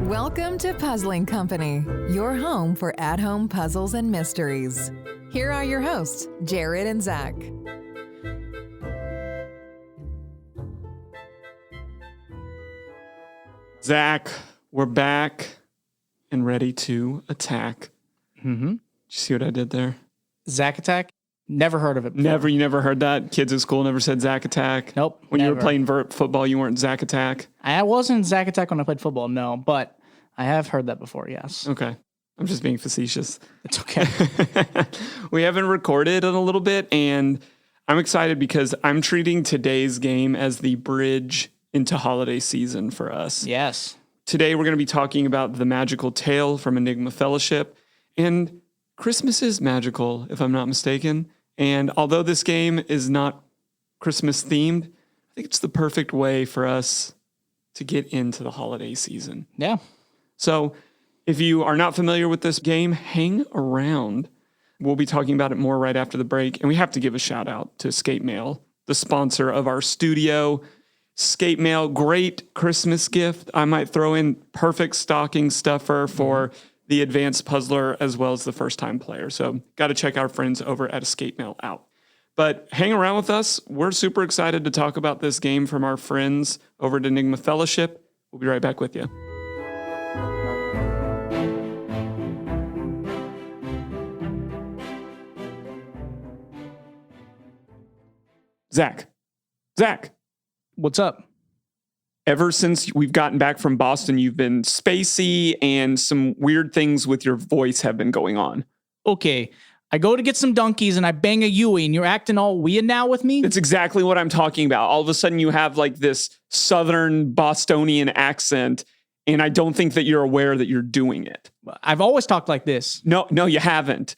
Welcome to Puzzling Company, your home for at-home puzzles and mysteries. Here are your hosts, Jared and Zach. Zach, we're back and ready to attack. Mm-hmm. Did you see what I did there? Zach Attack? Never heard of it before. You never heard that? Kids at school never said Zach Attack? Nope. When never. you were playing football, you weren't Zach Attack? I wasn't Zach Attack when I played football, no, but I have heard that before, yes. Okay. I'm just being facetious. It's okay. We haven't recorded in a little bit, and I'm excited because I'm treating today's game as the bridge into holiday season for us. Yes. Today, we're going to be talking about The Magical Tale from Enigma Fellowship. And Christmas is magical, if I'm not mistaken. And although this game is not Christmas themed, I think it's the perfect way for us to get into the holiday season. Yeah. So if you are not familiar with this game, hang around. We'll be talking about it more right after the break. And we have to give a shout out to Skate Mail, the sponsor of our studio. Skate Mail, great Christmas gift. I might throw in perfect stocking stuffer for the advanced puzzler as well as the first-time player. So got to check our friends over at Skate Mail out. But hang around with us. We're super excited to talk about this game from our friends over at Enigma Fellowship. We'll be right back with you. Zach. What's up? Ever since we've gotten back from Boston, you've been spacey and some weird things with your voice have been going on. Okay. I go to get some donkeys and I bang a Yui and you're acting all weird now with me? That's exactly what I'm talking about. All of a sudden you have like this Southern Bostonian accent, and I don't think that you're aware that you're doing it. I've always talked like this. No, you haven't.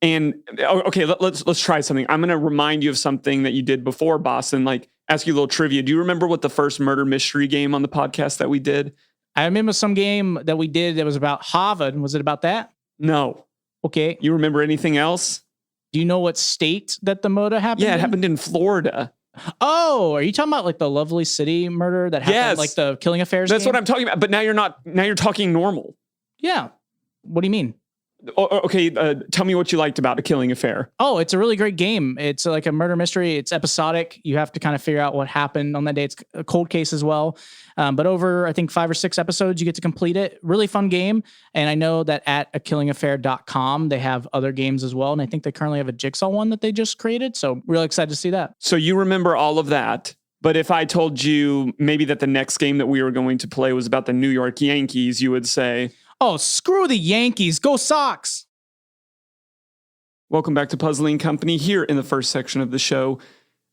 And okay, let's try something. I'm going to remind you of something that you did before Boston, like ask you a little trivia. Do you remember what the first murder mystery game on the podcast that we did? I remember some game that we did that was about Harvard. Was it about that? No. Okay. You remember anything else? Do you know what state that the murder happened Yeah, it in? happened in Florida. Oh, are you talking about like the Lovely City murder that happened, Yes. like the Killing Affairs That's game? what I'm talking about. But now you're talking normal. Yeah. What do you mean? Okay, tell me what you liked about A Killing Affair. Oh, it's a really great game. It's like a murder mystery. It's episodic. You have to kind of figure out what happened on that day. It's a cold case as well. But over, I think, 5 or 6 episodes, you get to complete it. Really fun game. And I know that at akillingaffair.com, they have other games as well. And I think they currently have a Jigsaw one that they just created. So really excited to see that. So you remember all of that. But if I told you maybe that the next game that we were going to play was about the New York Yankees, you would say, oh, screw the Yankees. Go Sox. welcome back to Puzzling Company. Here in the first section of the show,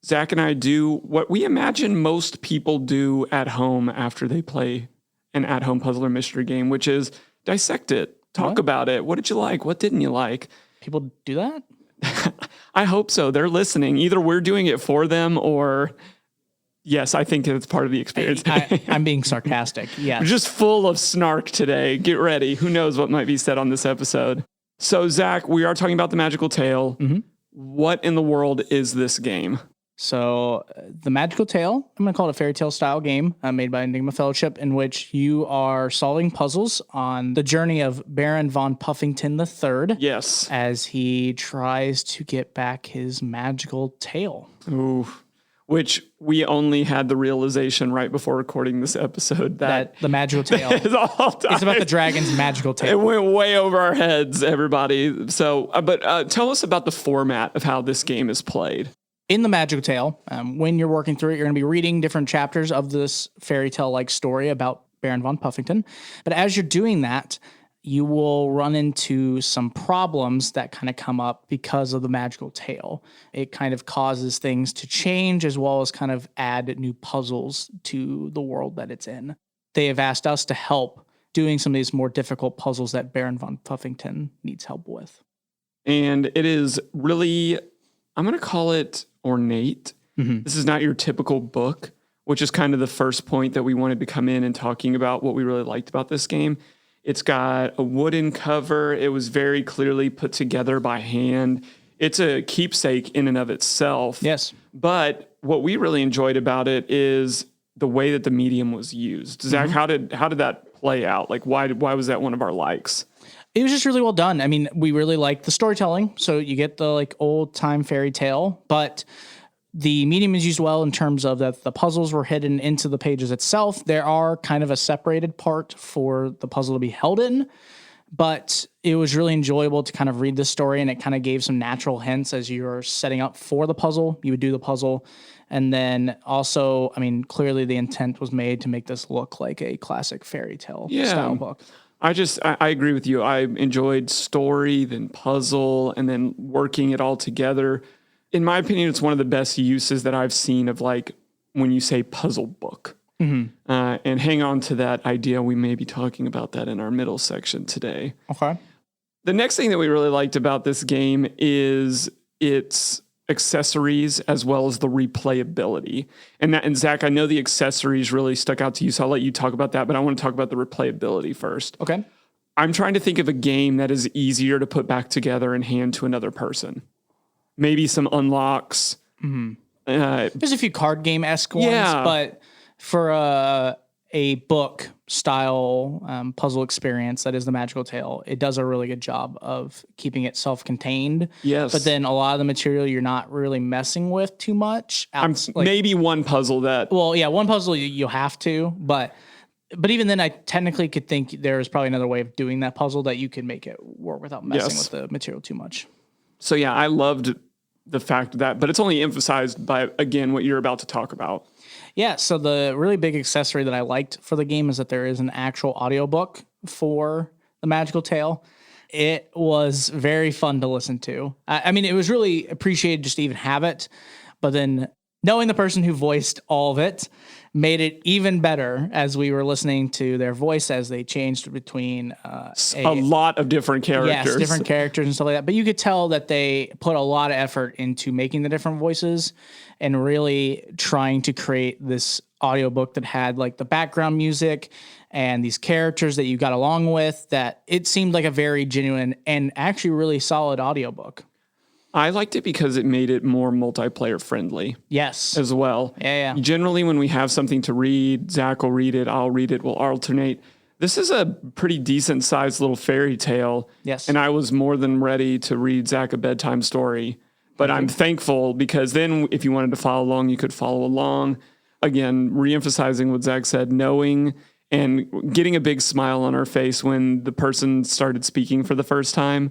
Zach and I do what we imagine most people do at home after they play an at-home puzzle or mystery game, which is dissect it, talk about it. What did you like? What didn't you like? People do that? I hope so. They're listening. Either we're doing it for them or... yes, I think it's part of the experience. I'm being sarcastic. Yeah. We're just full of snark today. Get ready. Who knows what might be said on this episode. So, Zach, we are talking about The Magical Tale. Mm-hmm. What in the world is this game? So, The Magical Tale, I'm going to call it a fairy tale style game made by Enigma Fellowship, in which you are solving puzzles on the journey of Baron von Puffington III. Yes. As he tries to get back his magical tail. Ooh. Which we only had the realization right before recording this episode that the magical tail is all time. It's about the dragon's magical It tail. went way over our heads, everybody. So, but tell us about the format of how this game is played. In the magical tale, when you're working through it, you're going to be reading different chapters of this fairy tale-like story about Baron von Puffington. But as you're doing that, you will run into some problems that kind of come up because of the magical tale. It kind of causes things to change as well as kind of add new puzzles to the world that it's in. They have asked us to help doing some of these more difficult puzzles that Baron von Puffington needs help with. And it is really, I'm going to call it ornate. Mm-hmm. This is not your typical book, which is kind of the first point that we wanted to come in and talking about what we really liked about this game. It's got a wooden cover. It was very clearly put together by hand. It's a keepsake in and of itself. Yes. But what we really enjoyed about it is the way that the medium was used. Zach, how did that play out? Like, why was that one of our likes? It was just really well done. I mean, we really liked the storytelling. So you get the like old time fairy tale, but the medium is used well in terms of that the puzzles were hidden into the pages itself. There are kind of a separated part for the puzzle to be held in, but it was really enjoyable to kind of read the story, and it kind of gave some natural hints as you're setting up for the puzzle. You would do the puzzle. And then also, I mean, clearly the intent was made to make this look like a classic fairy tale style book. I agree with you. I enjoyed story, then puzzle, and then working it all together. In my opinion, it's one of the best uses that I've seen of like when you say puzzle book. And hang on to that idea. We may be talking about that in our middle section today. Okay. The next thing that we really liked about this game is its accessories as well as the replayability. And Zach, I know the accessories really stuck out to you, so I'll let you talk about that, but I want to talk about the replayability first. Okay. I'm trying to think of a game that is easier to put back together and hand to another person. Maybe some unlocks. There's a few card game-esque ones, but for a book style puzzle experience that is the Magical Tale, it does a really good job of keeping it self-contained. Yes. But then a lot of the material you're not really messing with too much. Maybe one puzzle that... Well, yeah, one puzzle you have to, but even then I technically could think there's probably another way of doing that puzzle that you could make it work without messing with the material too much. So yeah, I loved the fact that, but it's only emphasized by, again, what you're about to talk about. Yeah, so the really big accessory that I liked for the game is that there is an actual audiobook for the Magical Tale. It was very fun to listen to. I mean, it was really appreciated just to even have it, but then knowing the person who voiced all of it made it even better as we were listening to their voice as they changed between a lot of different characters. Yes, different characters and stuff like that. But you could tell that they put a lot of effort into making the different voices and really trying to create this audiobook that had like the background music and these characters that you got along with, that it seemed like a very genuine and actually really solid audiobook. I liked it because it made it more multiplayer friendly. Yes. As well. Yeah. Generally, when we have something to read, Zach will read it, I'll read it, we'll alternate. This is a pretty decent sized little fairy tale. Yes. And I was more than ready to read Zach a bedtime story. But I'm thankful because then if you wanted to follow along, you could follow along. Again, reemphasizing what Zach said, knowing and getting a big smile on our face when the person started speaking for the first time.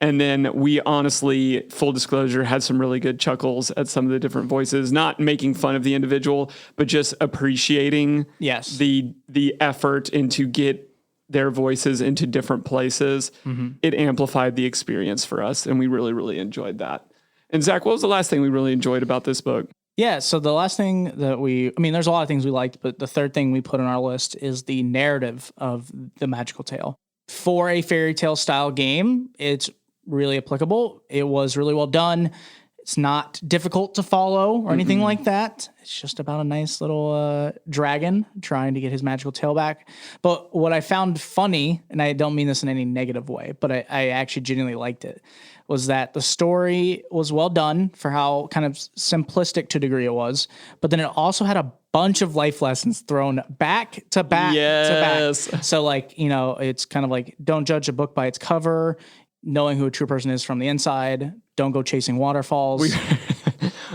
And then we honestly, full disclosure, had some really good chuckles at some of the different voices, not making fun of the individual, but just appreciating the effort into get their voices into different places. It amplified the experience for us, and we really, really enjoyed that. And Zach, what was the last thing we really enjoyed about this book? Yeah, so the last thing that there's a lot of things we liked, but the third thing we put on our list is the narrative of the Magical Tale. For a fairy tale style game, it's really applicable. It was really well done. It's not difficult to follow or anything like that. It's just about a nice little dragon trying to get his magical tail back. But what I found funny, and I don't mean this in any negative way, but I actually genuinely liked it, was that the story was well done for how kind of simplistic to a degree it was. But then it also had a bunch of life lessons thrown back to back to back. So like, it's kind of like, don't judge a book by its cover. Knowing who a true person is from the inside. Don't go chasing waterfalls.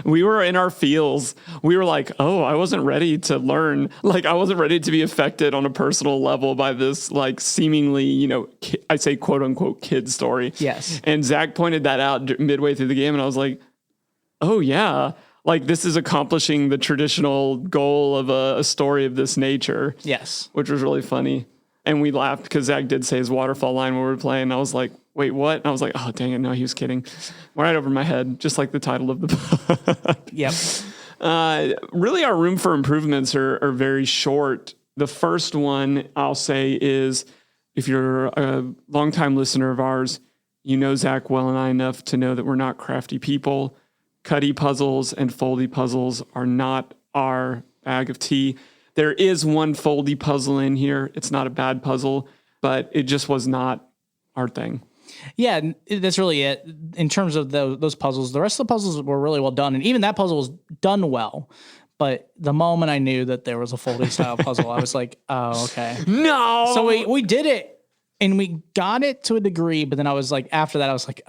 We were in our feels. We were like, oh, I wasn't ready to learn. Like, I wasn't ready to be affected on a personal level by this, like, seemingly, I say quote unquote kid story. Yes. And Zach pointed that out midway through the game. And I was like, oh, yeah. Like, this is accomplishing the traditional goal of a story of this nature. Yes. Which was really funny. And we laughed because Zach did say his waterfall line when we were playing. I was like, wait, what? And I was like, oh, dang it. No, he was kidding. Right over my head, just like the title of the book. Yep. Really, our room for improvements are very short. The first one I'll say is, if you're a longtime listener of ours, you know Zach well and I enough to know that we're not crafty people. Cutty puzzles and foldy puzzles are not our bag of tea. There is one foldy puzzle in here. It's not a bad puzzle, but it just was not our thing. Yeah, that's really it. In terms of those puzzles, the rest of the puzzles were really well done. And even that puzzle was done well. But the moment I knew that there was a folding style puzzle, I was like, oh, okay. No! So we did it and we got it to a degree. But then I was like, after that, I was like,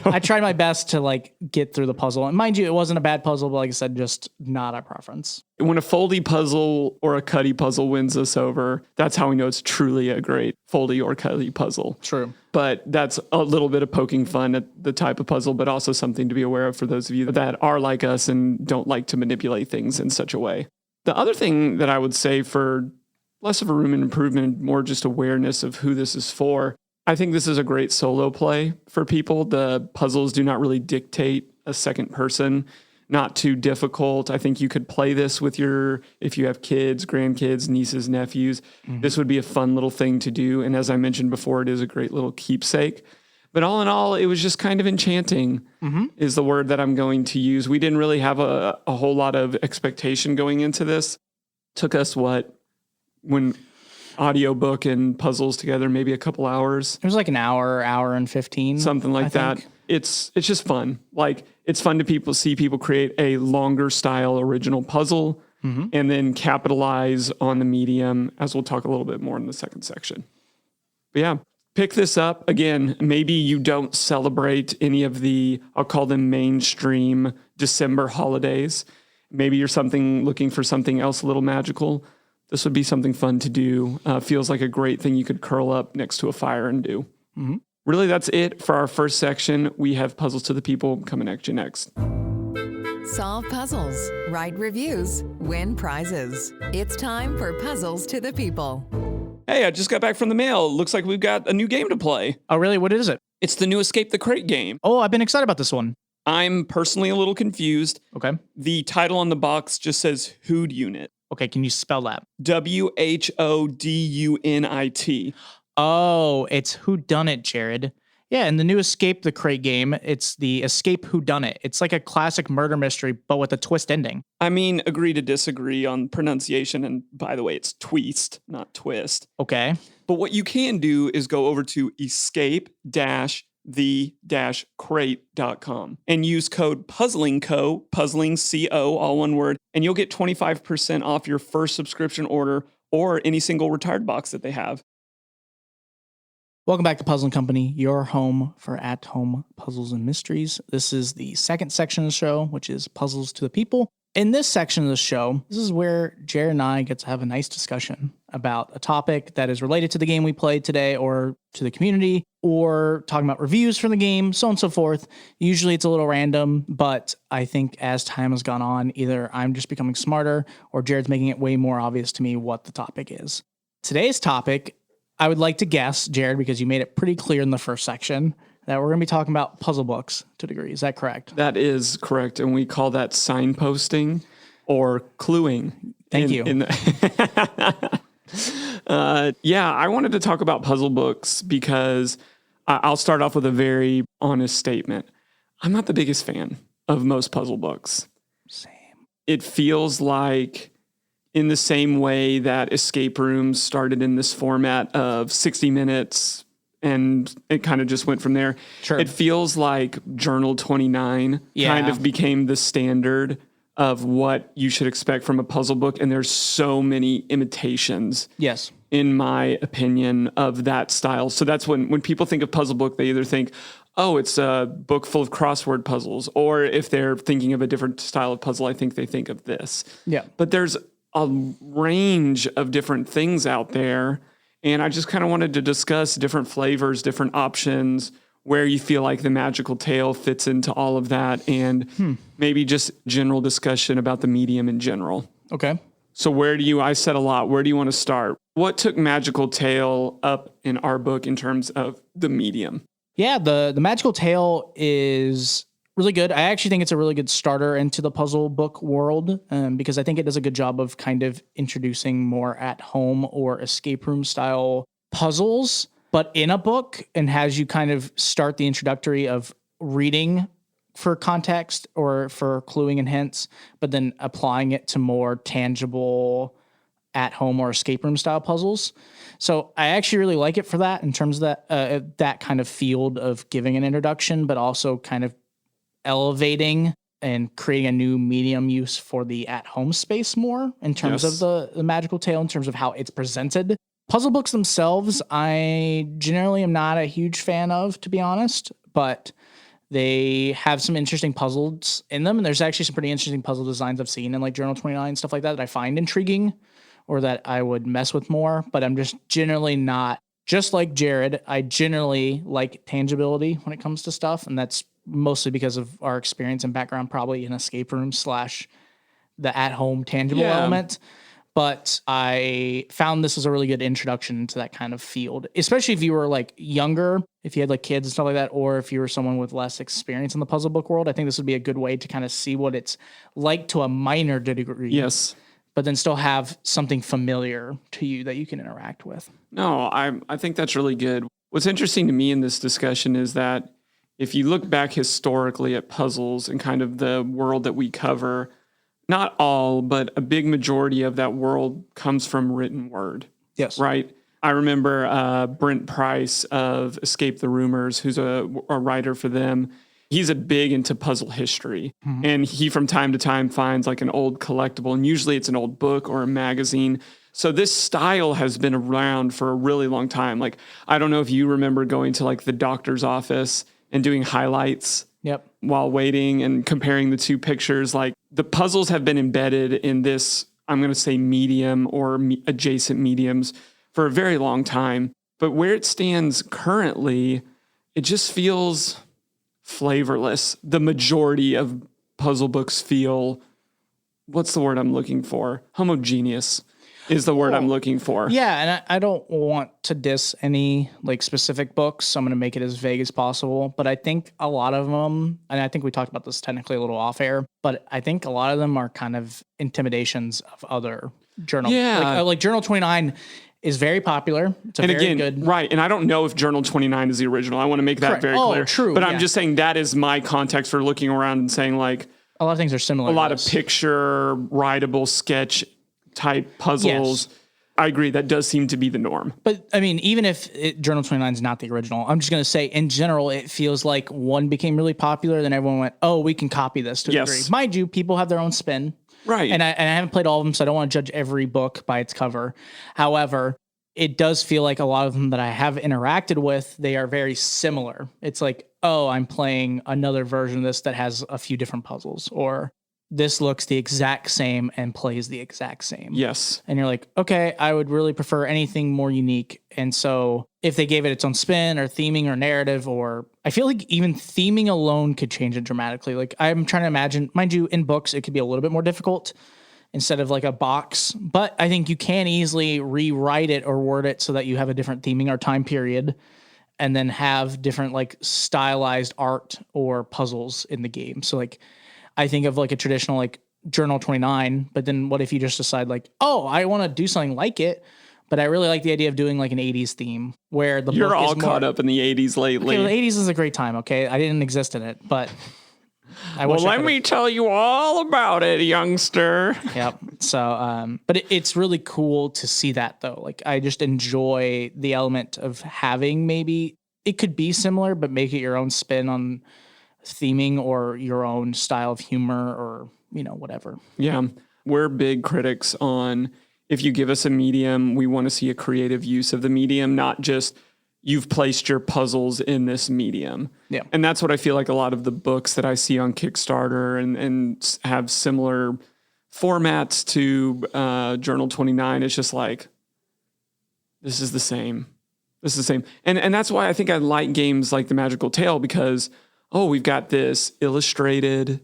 I tried my best to like get through the puzzle. And mind you, it wasn't a bad puzzle, but like I said, just not a preference. When a foldy puzzle or a cutty puzzle wins us over, that's how we know it's truly a great foldy or cutty puzzle. True. But that's a little bit of poking fun at the type of puzzle, but also something to be aware of for those of you that are like us and don't like to manipulate things in such a way. The other thing that I would say for less of a room improvement, more just awareness of who this is for, I think this is a great solo play for people. The puzzles do not really dictate a second person, not too difficult. I think you could play this with if you have kids, grandkids, nieces, nephews. Mm-hmm. This would be a fun little thing to do. And as I mentioned before, it is a great little keepsake. But all in all, it was just kind of enchanting is the word that I'm going to use. We didn't really have a whole lot of expectation going into this. Took us when audiobook and puzzles together, maybe a couple hours. It was like an hour and 15. Something like that. It's just fun. Like it's fun to see people create a longer style original puzzle and then capitalize on the medium, as we'll talk a little bit more in the second section. But yeah, pick this up. Again, maybe you don't celebrate any of the, I'll call them mainstream December holidays. Maybe you're looking for something else a little magical. This would be something fun to do. Feels like a great thing you could curl up next to a fire and do. Mm-hmm. Really, that's it for our first section. We have Puzzles to the People coming at you next. Solve puzzles, write reviews, win prizes. It's time for Puzzles to the People. Hey, I just got back from the mail. Looks like we've got a new game to play. Oh, really? What is it? It's the new Escape the Crate game. Oh, I've been excited about this one. I'm personally a little confused. Okay. The title on the box just says Who'd Unit. Okay, can you spell that? WHODUNIT. Oh, it's Whodunit, Jared. Yeah, in the new Escape the Crate game, it's the Escape Whodunit. It's like a classic murder mystery, but with a twist ending. I mean, agree to disagree on pronunciation. And by the way, it's tweast, not twist. Okay. But what you can do is go over to escape-the-crate.com and use code PuzzlingCo, PuzzlingCO, all one word, and you'll get 25% off your first subscription order or any single retired box that they have. Welcome back to Puzzling Company, your home for at-home puzzles and mysteries. This is the second section of the show, which is Puzzles to the People. In this section of the show, this is where Jared and I get to have a nice discussion about a topic that is related to the game we played today or to the community, or talking about reviews for the game, so on and so forth. Usually it's a little random, but I think as time has gone on, either I'm just becoming smarter or Jared's making it way more obvious to me what the topic is. Today's topic, I would like to guess, Jared, because you made it pretty clear in the first section, that we're going to be talking about puzzle books to a degree. Is that correct? That is correct. And we call that signposting or cluing. Thank you. Yeah, I wanted to talk about puzzle books because I'll start off with a very honest statement. I'm not the biggest fan of most puzzle books. Same. It feels like in the same way that escape rooms started in this format of 60 minutes and it kind of just went from there. Sure. It feels like Journal 29 kind of became the standard of what you should expect from a puzzle book. And there's so many imitations. Yes. In my opinion, of that style. So that's when people think of puzzle book, they either think, oh, it's a book full of crossword puzzles. Or if they're thinking of a different style of puzzle, I think they think of this. Yeah. But there's a range of different things out there. And I just kind of wanted to discuss different flavors, different options, where you feel like the magical tale fits into all of that, and maybe just general discussion about the medium in general. Okay. So I said a lot, where do you want to start? What took magical tale up in our book in terms of the medium? Yeah, the magical tale is really good. I actually think it's a really good starter into the puzzle book world because I think it does a good job of kind of introducing more at home or escape room style puzzles, but in a book, and has you kind of start the introductory of reading for context or for cluing and hints, but then applying it to more tangible at-home or escape room style puzzles. So I actually really like it for that in terms of that kind of field of giving an introduction, but also kind of elevating and creating a new medium use for the at-home space more in terms of the magical tale, in terms of how it's presented. Puzzle books themselves, I generally am not a huge fan of, to be honest, but they have some interesting puzzles in them. And there's actually some pretty interesting puzzle designs I've seen in like Journal 29 and stuff like that I find intriguing or that I would mess with more. But I'm just generally not, just like Jared, I generally like tangibility when it comes to stuff. And that's mostly because of our experience and background probably in escape rooms / the at-home tangible element. But I found this was a really good introduction to that kind of field, especially if you were like younger, if you had like kids and stuff like that, or if you were someone with less experience in the puzzle book world. I think this would be a good way to kind of see what it's like to a minor degree. Yes. But then still have something familiar to you that you can interact with. No, I think that's really good. What's interesting to me in this discussion is that if you look back historically at puzzles and kind of the world that we cover, not all, but a big majority of that world comes from written word. Yes. Right? I remember Brent Price of Escape the Rumors, who's a writer for them. He's a big into puzzle history. Mm-hmm. And he from time to time finds like an old collectible, and usually it's an old book or a magazine. So this style has been around for a really long time. Like, I don't know if you remember going to like the doctor's office and doing highlights while waiting and comparing the two pictures. Like, the puzzles have been embedded in this, I'm going to say medium or adjacent mediums for a very long time. But where it stands currently, it just feels flavorless. The majority of puzzle books feel, what's the word I'm looking for? Homogeneous is the word I'm looking for. Yeah, and I don't want to diss any like specific books, so I'm going to make it as vague as possible. But I think a lot of them, and I think we talked about this technically a little off air, but I think a lot of them are kind of intimidations of other journals. Yeah. Like Journal 29 is very popular. It's a very good... Right, and I don't know if Journal 29 is the original. I want to make that very clear. True. But I'm just saying that is my context for looking around and saying like... A lot of things are similar. A lot of picture, writable, sketch type puzzles. Yes. I agree. That does seem to be the norm. But I mean, even if Journal 29 is not the original, I'm just going to say in general, it feels like one became really popular. Then everyone went, oh, we can copy this to a degree. Mind you, people have their own spin. Right. And I haven't played all of them, so I don't want to judge every book by its cover. However, it does feel like a lot of them that I have interacted with, they are very similar. It's like, oh, I'm playing another version of this that has a few different puzzles, or this looks the exact same and plays the exact same. Yes. And you're like, okay, I would really prefer anything more unique. And so if they gave it its own spin or theming or narrative, or I feel like even theming alone could change it dramatically. Like, I'm trying to imagine, mind you, in books, it could be a little bit more difficult instead of like a box, but I think you can easily rewrite it or word it so that you have a different theming or time period, and then have different like stylized art or puzzles in the game. So like, I think of like a traditional like Journal 29, but then what if you just decide like, oh, I want to do something like it, but I really like the idea of doing like an 80s theme where the You're book all is more, caught up in the 80s lately. Okay, well, the 80s is a great time, okay? I didn't exist in it, but well, let me tell you all about it, youngster. Yep. So, but it's really cool to see that though. Like, I just enjoy the element of having, maybe it could be similar, but make it your own spin on theming or your own style of humor or, you know, whatever. Yeah. We're big critics on, if you give us a medium, we want to see a creative use of the medium, not just you've placed your puzzles in this medium. Yeah. And that's what I feel like a lot of the books that I see on Kickstarter and have similar formats to Journal 29. It's just like, this is the same. This is the same. And that's why I think I like games like The Magical Tale, because, oh, we've got this illustrated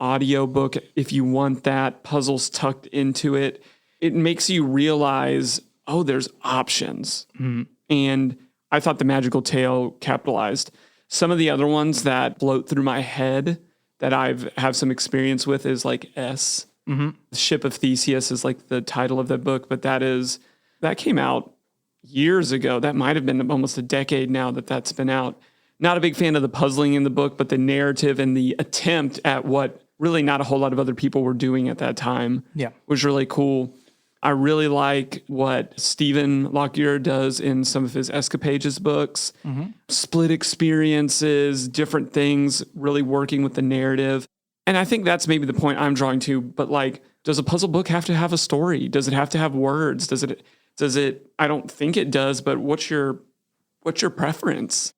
audiobook. If you want that, puzzles tucked into it, it makes you realize, oh, there's options. Mm-hmm. And I thought The Magical Tale capitalized. Some of the other ones that float through my head that have some experience with is like S. Mm-hmm. The Ship of Theseus is like the title of that book, but that came out years ago. That might have been almost a decade now that's been out. Not a big fan of the puzzling in the book, but the narrative and the attempt at what really not a whole lot of other people were doing at that time was really cool. I really like what Stephen Lockyer does in some of his Escapages books. Split experiences, different things, really working with the narrative. And I think that's maybe the point I'm drawing to. But like, does a puzzle book have to have a story? Does it have to have words? Does it, I don't think it does, but what's your preference?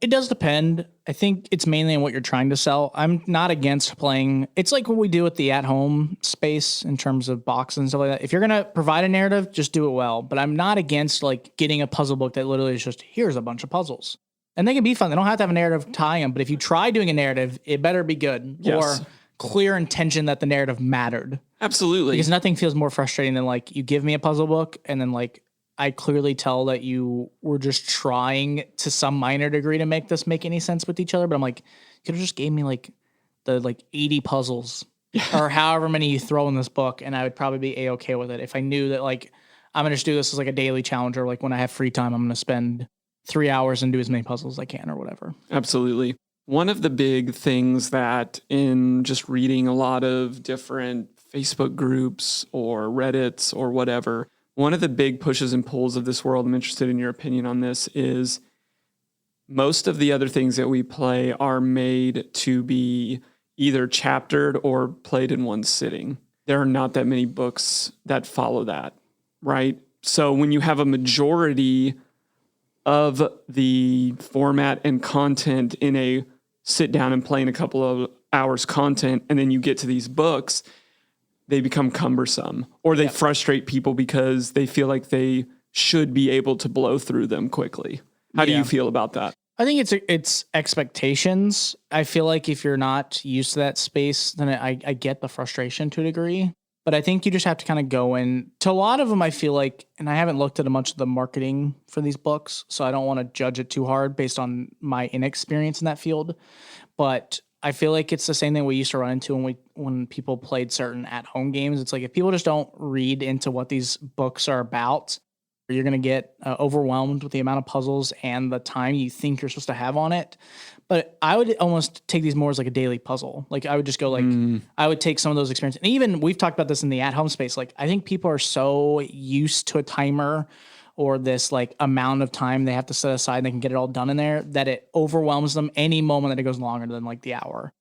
It does depend. I think it's mainly on what you're trying to sell. I'm not against playing. It's like what we do with the at-home space in terms of boxes and stuff like that. If you're going to provide a narrative, just do it well. But I'm not against like getting a puzzle book that literally is just, here's a bunch of puzzles. And they can be fun. They don't have to have a narrative tying them. But if you try doing a narrative, it better be good. Yes. Or clear intention that the narrative mattered. Absolutely. Because nothing feels more frustrating than like you give me a puzzle book and then like I clearly tell that you were just trying to some minor degree to make this make any sense with each other. But I'm like, you could have just gave me like the 80 puzzles or however many you throw in this book. And I would probably be A-okay with it. If I knew that like, I'm going to just do this as like a daily challenge or like when I have free time, I'm going to spend 3 hours and do as many puzzles as I can or whatever. Absolutely. One of the big things that in just reading a lot of different Facebook groups or Reddits or whatever, one of the big pushes and pulls of this world, I'm interested in your opinion on this, is most of the other things that we play are made to be either chaptered or played in one sitting. There are not that many books that follow that, right? So when you have a majority of the format and content in a sit down and play in a couple of hours content, and then you get to these books, they become cumbersome or they frustrate people because they feel like they should be able to blow through them quickly. How do you feel about that? I think it's expectations. I feel like if you're not used to that space, then I get the frustration to a degree. But I think you just have to kind of go in to a lot of them. I feel like, and I haven't looked at a bunch of the marketing for these books, so I don't want to judge it too hard based on my inexperience in that field. But I feel like it's the same thing we used to run into when people played certain at-home games. It's like if people just don't read into what these books are about, you're going to get overwhelmed with the amount of puzzles and the time you think you're supposed to have on it. But I would almost take these more as like a daily puzzle. Like I would just go like, I would take some of those experiences. And even we've talked about this in the at-home space. Like I think people are so used to a timer or this like amount of time they have to set aside and they can get it all done in there that it overwhelms them any moment that it goes longer than like the hour.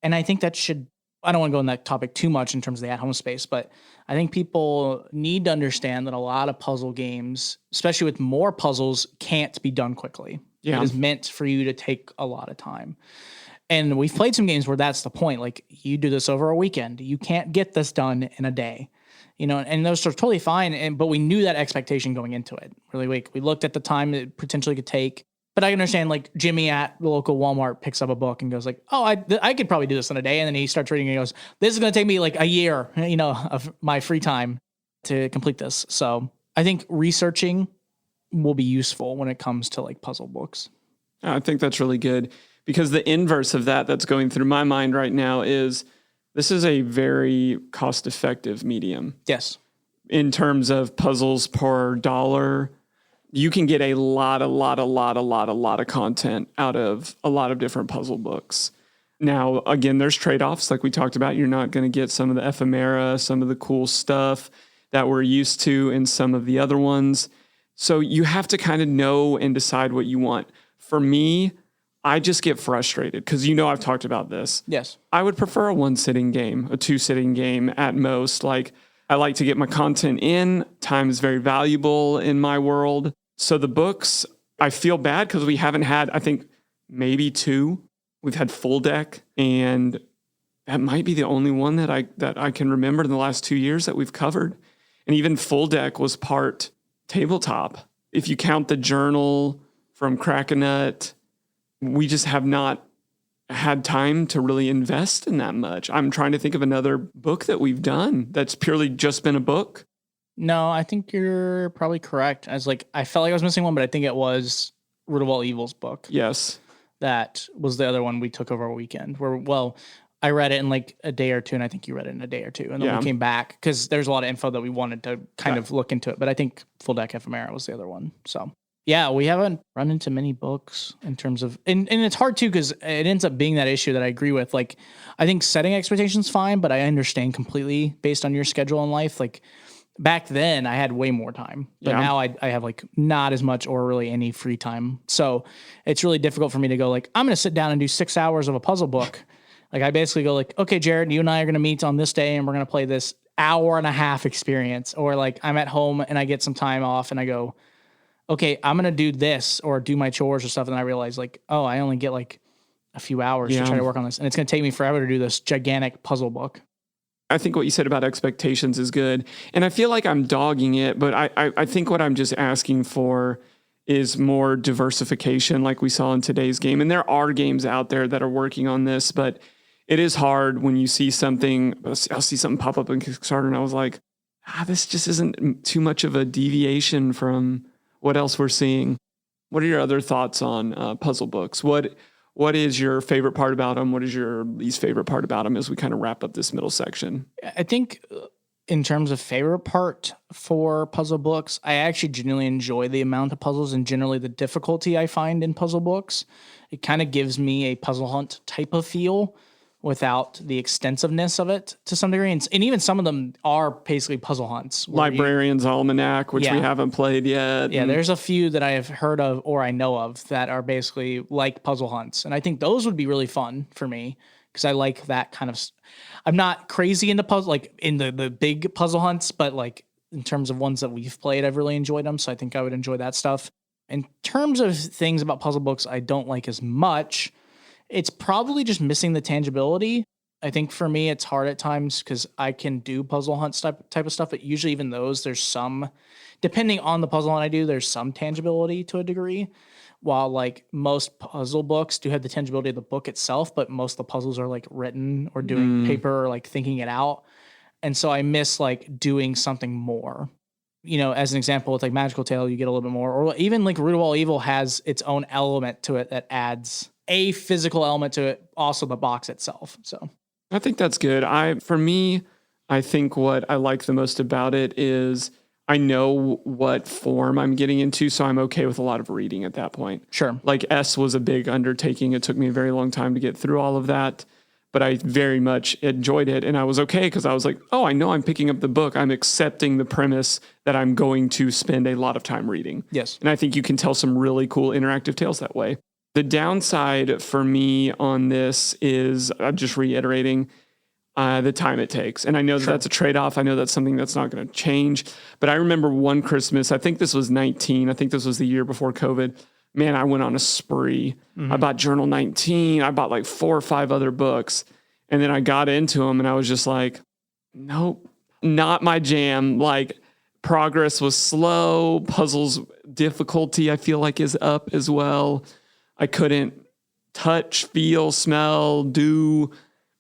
And I think that should, I don't want to go on that topic too much in terms of the at-home space, but I think people need to understand that a lot of puzzle games, especially with more puzzles, can't be done quickly. Yeah. It is meant for you to take a lot of time. And we've played some games where that's the point. Like you do this over a weekend. You can't get this done in a day. You know, and those are totally fine. But we knew that expectation going into it. Really, we looked at the time it potentially could take. But I understand, like Jimmy at the local Walmart picks up a book and goes like, "Oh, I could probably do this in a day." And then he starts reading and he goes, "This is going to take me like a year, you know, of my free time to complete this." So I think researching will be useful when it comes to like puzzle books. I think that's really good because the inverse of that's going through my mind right now is this is a very cost-effective medium. Yes. In terms of puzzles per dollar, you can get a lot of content out of a lot of different puzzle books. Now, again, there's trade-offs like we talked about. You're not going to get some of the ephemera, some of the cool stuff that we're used to in some of the other ones. So you have to kind of know and decide what you want. For me, I just get frustrated because I've talked about this. Yes. I would prefer a one-sitting game, a two-sitting game at most. Like I like to get my content in. Time is very valuable in my world. So the books, I feel bad because we haven't had, I think, maybe two. We've had Full Deck, and that might be the only one that I can remember in the last 2 years that we've covered. And even Full Deck was part tabletop. If you count the journal from Crack-A-Nut, we just have not had time to really invest in that much. I'm trying to think of another book that we've done that's purely just been a book. No, I think you're probably correct. I felt like I was missing one, but I think it was Root of All Evil's book. Yes. That was the other one we took over a weekend I read it in like a day or two, and I think you read it in a day or two. And then we came back because there's a lot of info that we wanted to kind of look into it. But I think Full Deck Ephemera was the other one. So yeah, we haven't run into many books in terms of, and it's hard too, because it ends up being that issue that I agree with. Like, I think setting expectations fine, but I understand completely based on your schedule in life. Like, Back then, I had way more time, but now I have like not as much or really any free time. So it's really difficult for me to go like, I'm going to sit down and do 6 hours of a puzzle book. Like I basically go like, okay, Jared, you and I are going to meet on this day and we're going to play this hour and a half experience. Or like I'm at home and I get some time off and I go, okay, I'm going to do this or do my chores or stuff. And I realize like, oh, I only get like a few hours to try to work on this. And it's going to take me forever to do this gigantic puzzle book. I think what you said about expectations is good. And I feel like I'm dogging it, but I think what I'm just asking for is more diversification like we saw in today's game. And there are games out there that are working on this, but it is hard when you see something, I'll see something pop up in Kickstarter and I was like, this just isn't too much of a deviation from what else we're seeing. What are your other thoughts on puzzle books? What is your favorite part about them? What is your least favorite part about them as we kind of wrap up this middle section? I think in terms of favorite part for puzzle books, I actually genuinely enjoy the amount of puzzles and generally the difficulty I find in puzzle books. It kind of gives me a puzzle hunt type of feel without the extensiveness of it to some degree. And even some of them are basically puzzle hunts. Librarian's Almanac, which we haven't played yet. Yeah, there's a few that I have heard of or I know of that are basically like puzzle hunts. And I think those would be really fun for me because I like that kind of... I'm not crazy into puzzle, like in the big puzzle hunts, but like in terms of ones that we've played, I've really enjoyed them. So I think I would enjoy that stuff. In terms of things about puzzle books I don't like as much, it's probably just missing the tangibility. I think for me, it's hard at times because I can do puzzle hunts type of stuff, but usually even those, there's some, depending on the puzzle hunt I do, there's some tangibility to a degree. While like most puzzle books do have the tangibility of the book itself, but most of the puzzles are like written or doing paper or like thinking it out. And so I miss like doing something more. You know, as an example, with like Magical Tale, you get a little bit more. Or even like Root of All Evil has its own element to it that adds a physical element to it, also the box itself. So I think that's good. For me, I think what I like the most about it is I know what form I'm getting into, so I'm okay with a lot of reading at that point. Sure. Like S was a big undertaking. It took me a very long time to get through all of that, but I very much enjoyed it. And I was okay because I was like, oh, I know I'm picking up the book. I'm accepting the premise that I'm going to spend a lot of time reading. Yes. And I think you can tell some really cool interactive tales that way. The downside for me on this is, I'm just reiterating, the time it takes. And I know that that's a trade-off. I know that's something that's not going to change. But I remember one Christmas, I think this was 19. I think this was the year before COVID. Man, I went on a spree. I bought Journal 19. I bought like 4 or 5 other books. And then I got into them and I was just like, nope, not my jam. Like progress was slow. Puzzles difficulty, I feel like, is up as well. I couldn't touch, feel, smell, do.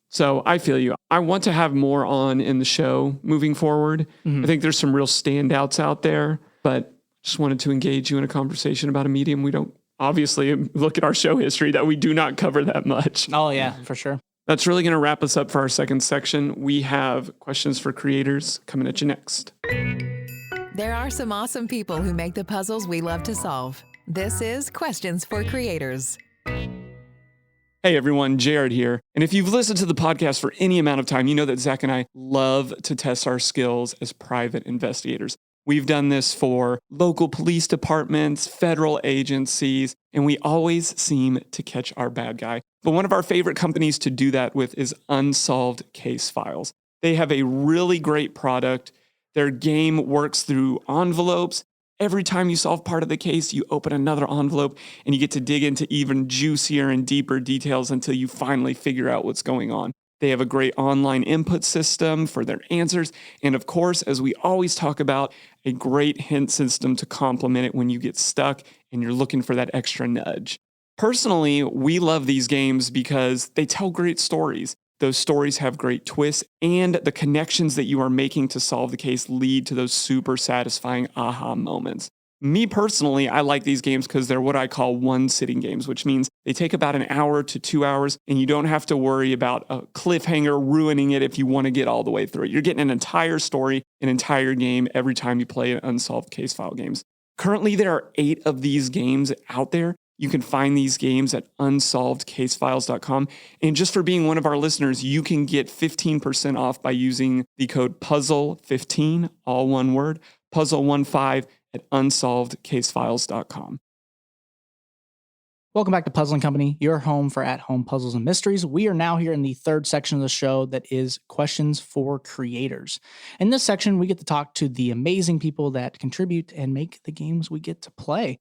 So I feel you. I want to have more on in the show moving forward. I think there's some real standouts out there, but just wanted to engage you in a conversation about a medium we don't obviously look at our show history that we do not cover that much. Oh yeah, for sure. That's really going to wrap us up for our second section. We have questions for creators coming at you next. There are some awesome people who make the puzzles we love to solve. This is Questions for Creators. Hey everyone, Jared here. And if you've listened to the podcast for any amount of time, you know that Zach and I love to test our skills as private investigators. We've done this for local police departments, federal agencies, and we always seem to catch our bad guy. But one of our favorite companies to do that with is Unsolved Case Files. They have a really great product. Their game works through envelopes. Every time you solve part of the case, you open another envelope and you get to dig into even juicier and deeper details until you finally figure out what's going on. They have a great online input system for their answers. And of course, as we always talk about, a great hint system to complement it when you get stuck and you're looking for that extra nudge. Personally, we love these games because they tell great stories. Those stories have great twists, and the connections that you are making to solve the case lead to those super satisfying aha moments. Me personally, I like these games because they're what I call one-sitting games, which means they take about an hour to 2 hours, and you don't have to worry about a cliffhanger ruining it if you want to get all the way through it. You're getting an entire story, an entire game every time you play Unsolved Case File games. Currently, there are 8 of these games out there. You can find these games at unsolvedcasefiles.com. And just for being one of our listeners, you can get 15% off by using the code PUZZLE15, all one word, PUZZLE15 at unsolvedcasefiles.com. Welcome back to Puzzling Company, your home for at-home puzzles and mysteries. We are now here in the third section of the show that is questions for creators. In this section, we get to talk to the amazing people that contribute and make the games we get to play.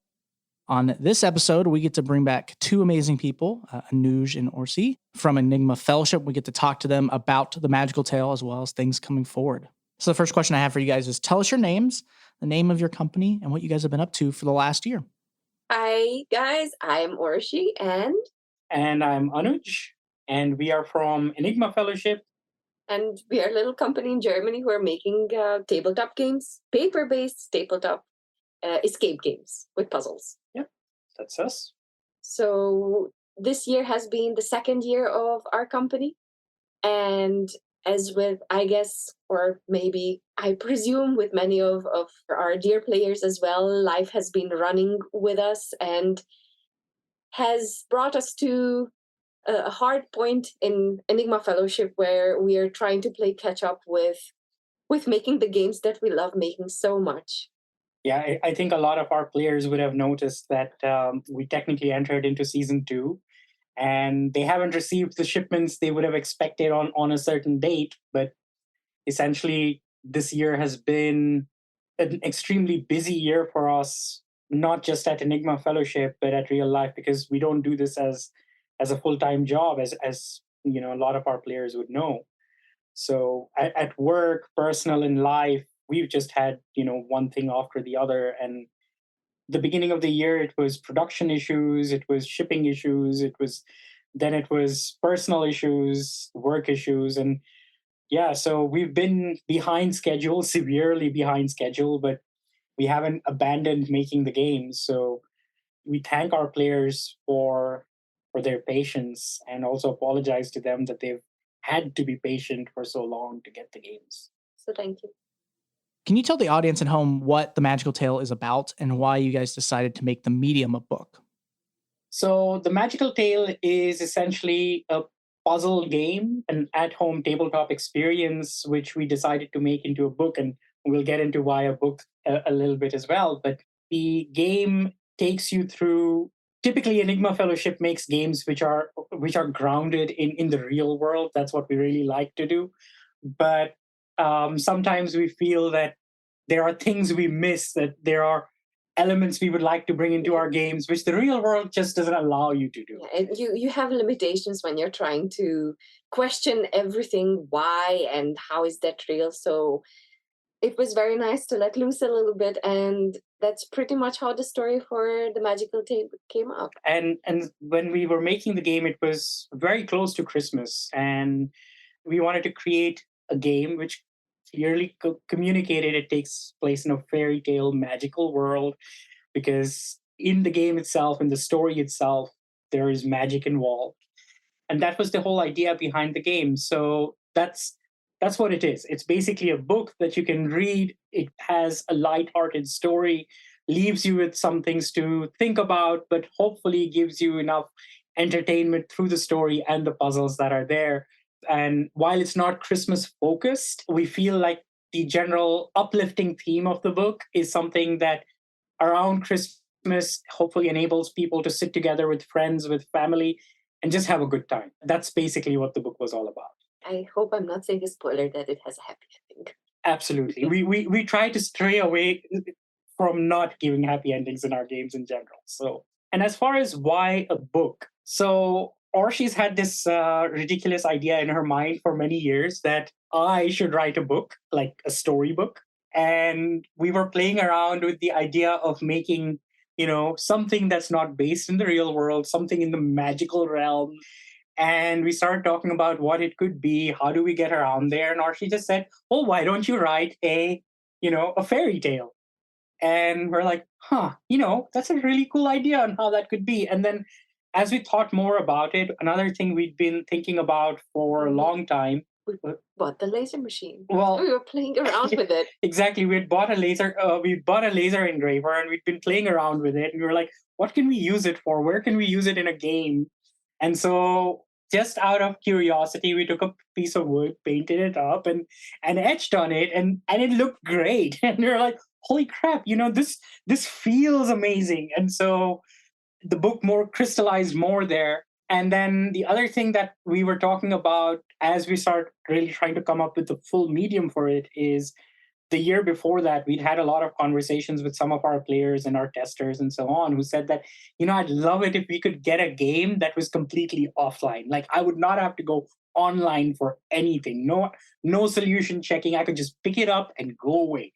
On this episode, we get to bring back two amazing people, Anuj and Orsi, from Enigma Fellowship. We get to talk to them about the magical tale as well as things coming forward. So the first question I have for you guys is tell us your names, the name of your company, and what you guys have been up to for the last year. Hi, guys. I'm Orshi, and I'm Anuj, and we are from Enigma Fellowship. And we are a little company in Germany who are making tabletop games, paper-based tabletop escape games with puzzles. Yep, that's us. So this year has been the second year of our company. And as with, I guess, or maybe I presume with many of our dear players as well, life has been running with us and has brought us to a hard point in Enigma Fellowship where we are trying to play catch up with making the games that we love making so much. Yeah, I think a lot of our players would have noticed that we technically entered into season 2, and they haven't received the shipments they would have expected on a certain date. But essentially, this year has been an extremely busy year for us, not just at Enigma Fellowship, but at real life, because we don't do this as a full-time job, as you know, a lot of our players would know. So at work, personal, and life, we've just had, one thing after the other. And the beginning of the year, it was production issues, it was shipping issues, it was personal issues, work issues. And yeah, so we've been behind schedule, severely behind schedule, but we haven't abandoned making the games. So we thank our players for their patience, and also apologize to them that they've had to be patient for so long to get the games. So thank you. Can you tell the audience at home what the Magical Tale is about and why you guys decided to make the medium a book? So the Magical Tale is essentially a puzzle game, an at-home tabletop experience, which we decided to make into a book, and we'll get into why a book a little bit as well. But the game takes you through. Typically, Enigma Fellowship makes games which are grounded in the real world. That's what we really like to do. But sometimes we feel that there are things we miss, that there are elements we would like to bring into our games, which the real world just doesn't allow you to do. Yeah, and you have limitations when you're trying to question everything, why and how is that real. So it was very nice to let loose a little bit, and that's pretty much how the story for the Magical Tale came up. And when we were making the game, it was very close to Christmas, and we wanted to create a game which clearly communicated it takes place in a fairy tale magical world, because in the game itself, in the story itself, there is magic involved. And that was the whole idea behind the game. So that's what it is. It's basically a book that you can read. It has a light-hearted story, leaves you with some things to think about, but hopefully gives you enough entertainment through the story and the puzzles that are there. And while it's not Christmas focused, we feel like the general uplifting theme of the book is something that around Christmas hopefully enables people to sit together with friends, with family, and just have a good time. That's basically what the book was all about. I hope I'm not saying a spoiler that it has a happy ending. Absolutely. We try to stray away from not giving happy endings in our games in general. So, and as far as why a book, so Orshi's had this ridiculous idea in her mind for many years that I should write a book, like a storybook. And we were playing around with the idea of making, something that's not based in the real world, something in the magical realm. And we started talking about what it could be. How do we get around there? And Archie just said, "Oh, why don't you write a fairy tale?" And we're like, that's a really cool idea on how that could be. And then as we thought more about it, another thing we'd been thinking about for a long time. We bought the laser machine. Well, we were playing around with it. Exactly. We bought a laser engraver, and we'd been playing around with it. And we were like, what can we use it for? Where can we use it in a game? And so just out of curiosity, we took a piece of wood, painted it up, and etched on it, and it looked great. And we were like, holy crap, this feels amazing. And so the book more crystallized more there. And then the other thing that we were talking about as we start really trying to come up with the full medium for it is the year before that, we'd had a lot of conversations with some of our players and our testers and so on who said that, I'd love it if we could get a game that was completely offline. Like I would not have to go online for anything. No solution checking. I could just pick it up and go away.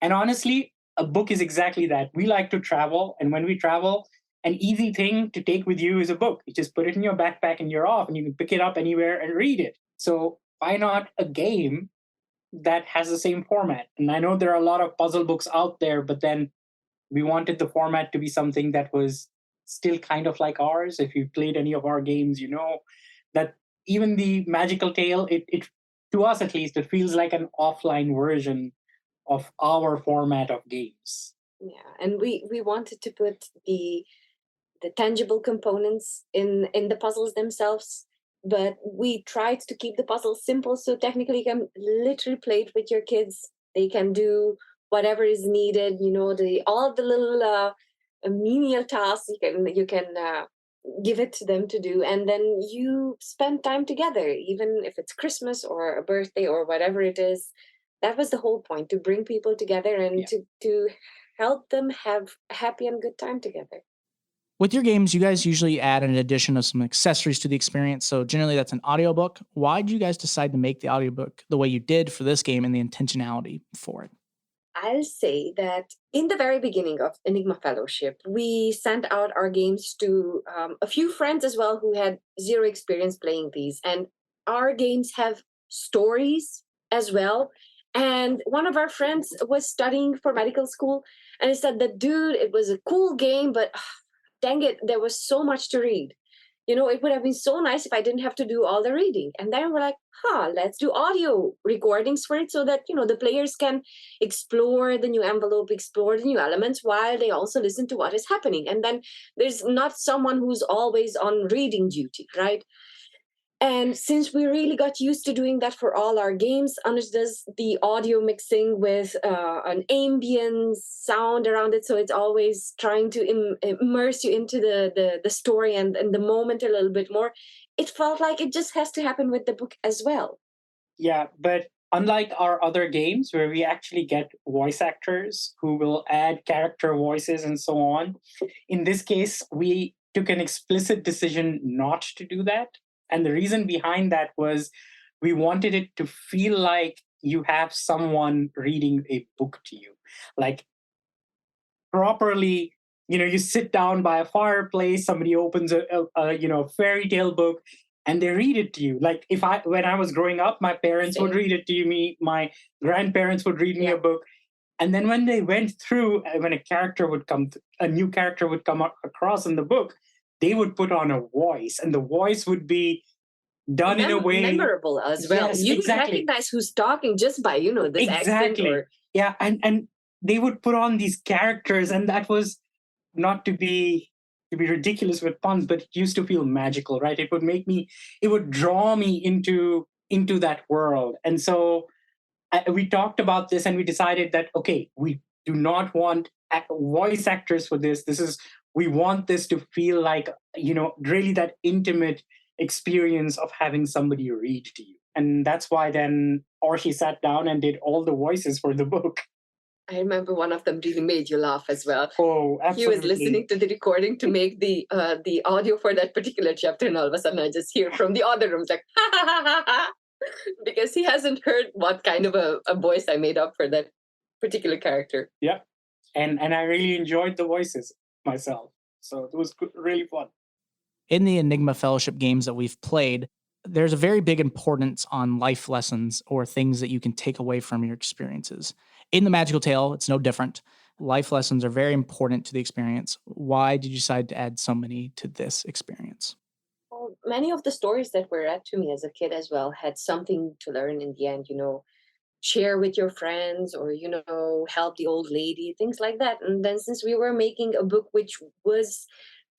And honestly, a book is exactly that. We like to travel. And when we travel, an easy thing to take with you is a book. You just put it in your backpack and you're off, and you can pick it up anywhere and read it. So why not a game that has the same format? And I know there are a lot of puzzle books out there, but then we wanted the format to be something that was still kind of like ours. If you played any of our games, you know that even the Magical Tale, it to us at least, it feels like an offline version of our format of games. Yeah, and we wanted to put the tangible components in the puzzles themselves, but we tried to keep the puzzles simple, so technically you can literally play it with your kids. They can do whatever is needed, the all the little menial tasks you can give it to them to do, and then you spend time together, even if it's Christmas or a birthday or whatever it is. That was the whole point, to bring people together and Yeah. to help them have a happy and good time together. With your games, you guys usually add an addition of some accessories to the experience. So generally that's an audiobook. Why did you guys decide to make the audiobook the way you did for this game and the intentionality for it? I'll say that in the very beginning of Enigma Fellowship, we sent out our games to a few friends as well who had zero experience playing these. And our games have stories as well. And one of our friends was studying for medical school, and he said that, dude, it was a cool game, but dang it, there was so much to read. It would have been so nice if I didn't have to do all the reading. And then we're like, let's do audio recordings for it so that, the players can explore the new envelope, explore the new elements while they also listen to what is happening. And then there's not someone who's always on reading duty, right? And since we really got used to doing that for all our games, Anush does the audio mixing with an ambient sound around it. So it's always trying to immerse you into the story and the moment a little bit more. It felt like it just has to happen with the book as well. Yeah, but unlike our other games where we actually get voice actors who will add character voices and so on, in this case, we took an explicit decision not to do that. And the reason behind that was we wanted it to feel like you have someone reading a book to you. Like properly, you sit down by a fireplace, somebody opens a fairy tale book and they read it to you. Like when I was growing up, my parents would read it to me, my grandparents would read me a book. And then when they went through, when a new character would come across in the book, they would put on a voice, and the voice would be done in a way memorable as well. Yes, you exactly. recognize who's talking just by this accent. Yeah, and they would put on these characters, and that was not to be ridiculous with puns, but it used to feel magical, right? It would draw me into that world. And so we talked about this and we decided that, okay, we do not want voice actors for this. We want this to feel like, really that intimate experience of having somebody read to you. And that's why then Orshi sat down and did all the voices for the book. I remember one of them really made you laugh as well. Oh, absolutely. He was listening to the recording to make the audio for that particular chapter, and all of a sudden I just hear from the other rooms like, ha ha ha ha ha, because he hasn't heard what kind of a voice I made up for that particular character. Yeah, and I really enjoyed the voices myself. So it was really fun. In the Enigma Fellowship games that we've played, there's a very big importance on life lessons or things that you can take away from your experiences. In the Magical Tale, it's no different. Life lessons are very important to the experience. Why did you decide to add so many to this experience? Well, many of the stories that were read to me as a kid as well had something to learn in the end. share with your friends, or help the old lady, things like that. And then since we were making a book which was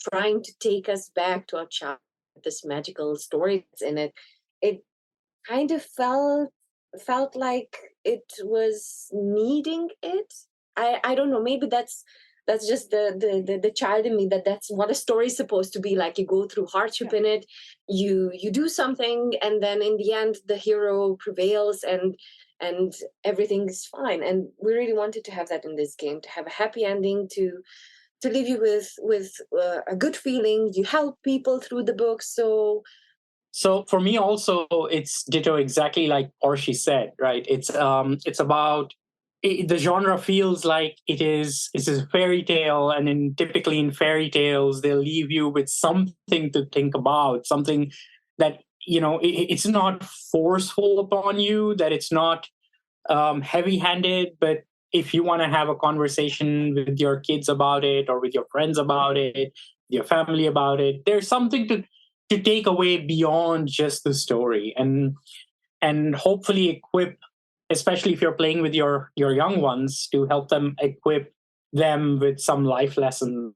trying to take us back to our child, this magical story that's in it, it kind of felt like it was needing it. I don't know, maybe that's just the child in me, that's what a story is supposed to be like. You go through hardship in it, you do something, and then in the end the hero prevails, and everything's fine. And we really wanted to have that in this game, to have a happy ending, to leave you with a good feeling. You help people through the book. So for me also, it's ditto exactly like Orshi said, right? It's about the genre feels like it's a fairy tale, and typically in fairy tales they'll leave you with something to think about, something that it's not forceful upon you, that it's not heavy-handed, but if you want to have a conversation with your kids about it, or with your friends about it, your family about it, there's something to take away beyond just the story, and hopefully equip, especially if you're playing with your young ones, to help them equip them with some life lessons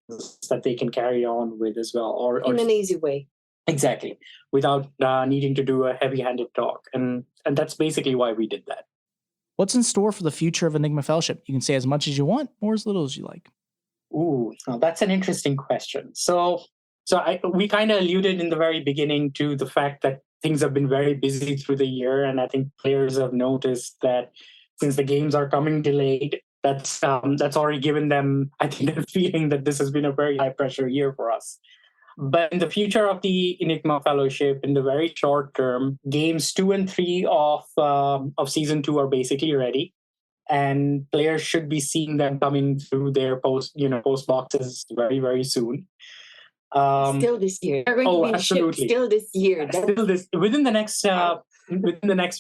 that they can carry on with as well, or in an easy way. Exactly, without needing to do a heavy-handed talk, and that's basically why we did that. What's in store for the future of Enigma Fellowship? You can say as much as you want or as little as you like. Ooh, now that's an interesting question. We kind of alluded in the very beginning to the fact that things have been very busy through the year, and I think players have noticed that since the games are coming delayed, that's already given them, I think, a feeling that this has been a very high pressure year for us. But in the future of the Enigma Fellowship, in the very short term, games 2 and 3 of season 2 are basically ready, and players should be seeing them coming through their post boxes very, very soon. Still this year. They're going to be shipped still this year. Still this within the next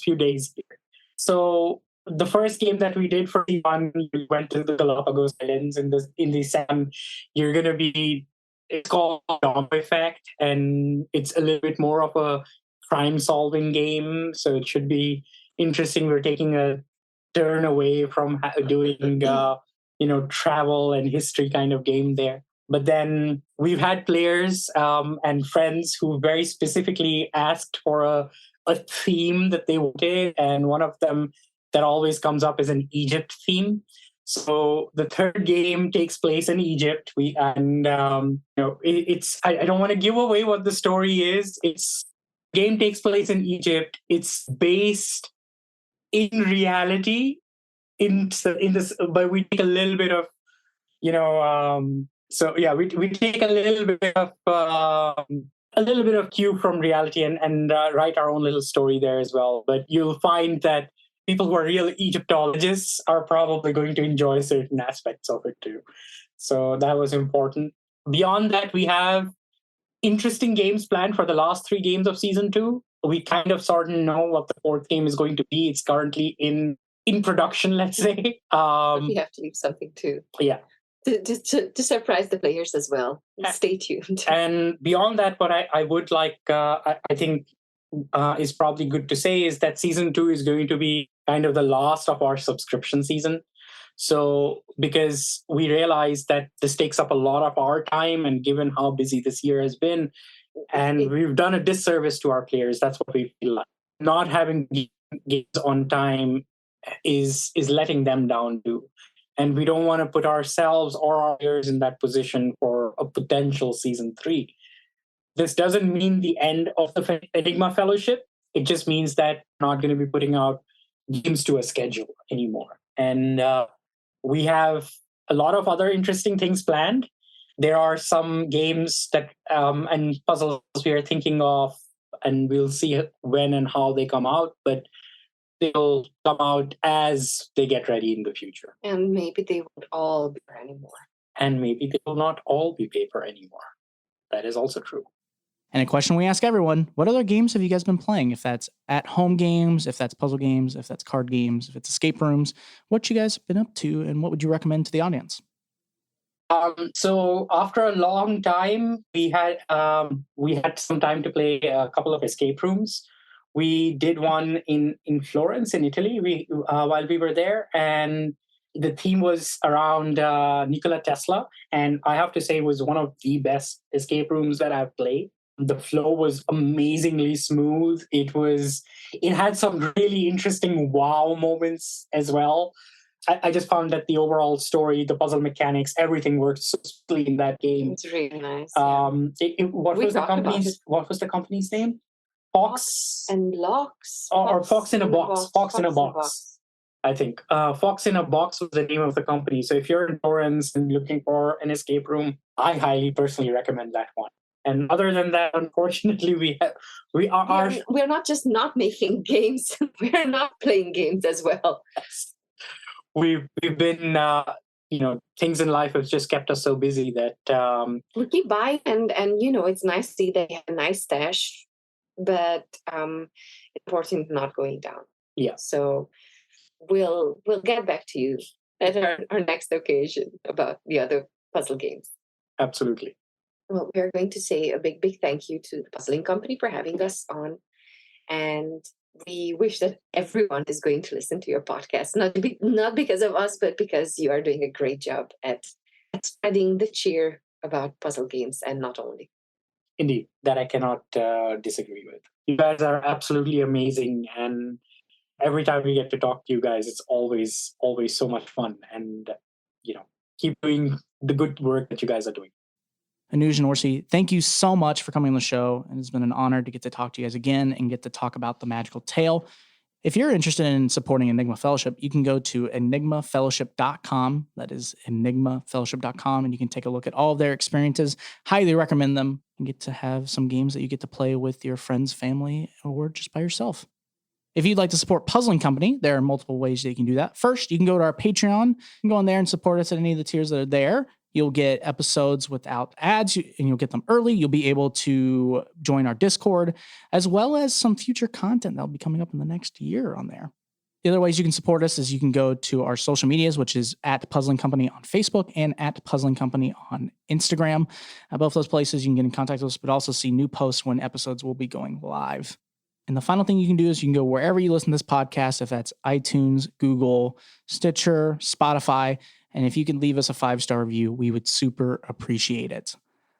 few days here. So the first game that we did for T1, we went to the Galapagos Islands in the Sam. You're gonna be. It's called Domino Effect, and it's a little bit more of a crime-solving game. So it should be interesting. We're taking a turn away from doing travel and history kind of game there. But then we've had players and friends who very specifically asked for a theme that they wanted, and one of them that always comes up is an Egypt theme. So the third game takes place in Egypt. It's I don't want to give away what the story is. Game takes place in Egypt. It's based in reality in this, but we take a little bit of we take a little bit of cue from reality, and write our own little story there as well. But you'll find that people who are real Egyptologists are probably going to enjoy certain aspects of it too. So that was important. Beyond that, we have interesting games planned for the last 3 games of season 2. We kind of sort of know what the 4th game is going to be. It's currently in production, let's say. But we have to leave something too. Yeah. To surprise the players as well. Stay tuned. And beyond that, what I would like, I think, is probably good to say is that season 2 is going to be kind of the last of our subscription season. So because we realize that this takes up a lot of our time, and given how busy this year has been, and we've done a disservice to our players, that's what we feel like. Not having games on time is letting them down too. And we don't want to put ourselves or our players in that position for a potential season 3. This doesn't mean the end of the Enigma Fellowship. It just means that we're not going to be putting out games to a schedule anymore. And we have a lot of other interesting things planned. There are some games that and puzzles we are thinking of, and we'll see when and how they come out. But they'll come out as they get ready in the future. And maybe they won't all be paper anymore. And maybe they will not all be paper anymore. That is also true. And a question we ask everyone, what other games have you guys been playing? If that's at-home games, if that's puzzle games, if that's card games, if it's escape rooms, what you guys have been up to, and what would you recommend to the audience? So after a long time, we had some time to play a couple of escape rooms. We did one in Florence, in Italy, while we were there, and the theme was around Nikola Tesla. And I have to say, it was one of the best escape rooms that I've played. The flow was amazingly smooth. It had some really interesting wow moments as well. I just found that the overall story, the puzzle mechanics, everything worked so smoothly in that game. It's really nice. What was the company's name? Fox and Locks. or Fox in a Box. Fox in a Box. I think Fox in a Box was the name of the company. So if you're in Florence and looking for an escape room, I highly personally recommend that one. And other than that, unfortunately, we're not just not making games; we're not playing games as well. We've been things in life have just kept us so busy that we keep buying, and it's nice to see they have a nice stash, but important not going down. Yeah. So we'll get back to you at our next occasion about the other puzzle games. Absolutely. Well, we're going to say a big thank you to the Puzzling Company for having us on, and we wish that everyone is going to listen to your podcast, not because of us, but because you are doing a great job at spreading the cheer about puzzle games, and not only. Indeed, that I cannot disagree with. You guys are absolutely amazing, and every time we get to talk to you guys, it's always so much fun. And keep doing the good work that you guys are doing. Anuj and Orsi, thank you so much for coming on the show. And it's been an honor to get to talk to you guys again and get to talk about the magical tale. If you're interested in supporting Enigma Fellowship, you can go to enigmafellowship.com. That is enigmafellowship.com, and you can take a look at all of their experiences. Highly recommend them and get to have some games that you get to play with your friends, family, or just by yourself. If you'd like to support Puzzling Company, there are multiple ways that you can do that. First, you can go to our Patreon. You can go on there and support us at any of the tiers that are there. You'll get episodes without ads, and you'll get them early. You'll be able to join our Discord, as well as some future content that'll be coming up in the next year on there. The other ways you can support us is you can go to our social medias, which is at Puzzling Company on Facebook and at Puzzling Company on Instagram. At both those places, you can get in contact with us, but also see new posts when episodes will be going live. And the final thing you can do is you can go wherever you listen to this podcast, if that's iTunes, Google, Stitcher, Spotify. And if you could leave us a 5-star review, we would super appreciate it.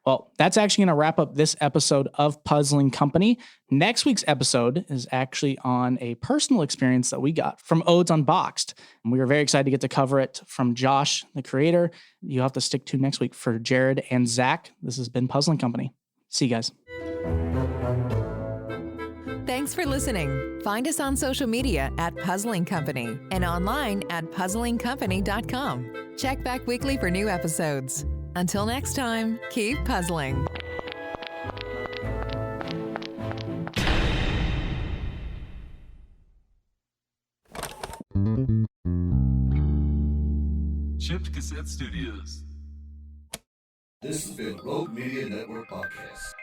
Well, that's actually going to wrap up this episode of Puzzling Company. Next week's episode is actually on a personal experience that we got from Odes Unboxed. And we were very excited to get to cover it from Josh, the creator. You'll have to stick to next week. For Jared and Zach, this has been Puzzling Company. See you guys. Thanks for listening. Find us on social media at Puzzling Company and online at puzzlingcompany.com. Check back weekly for new episodes. Until next time, keep puzzling. Chipped Cassette Studios. This has been Rogue Media Network Podcast.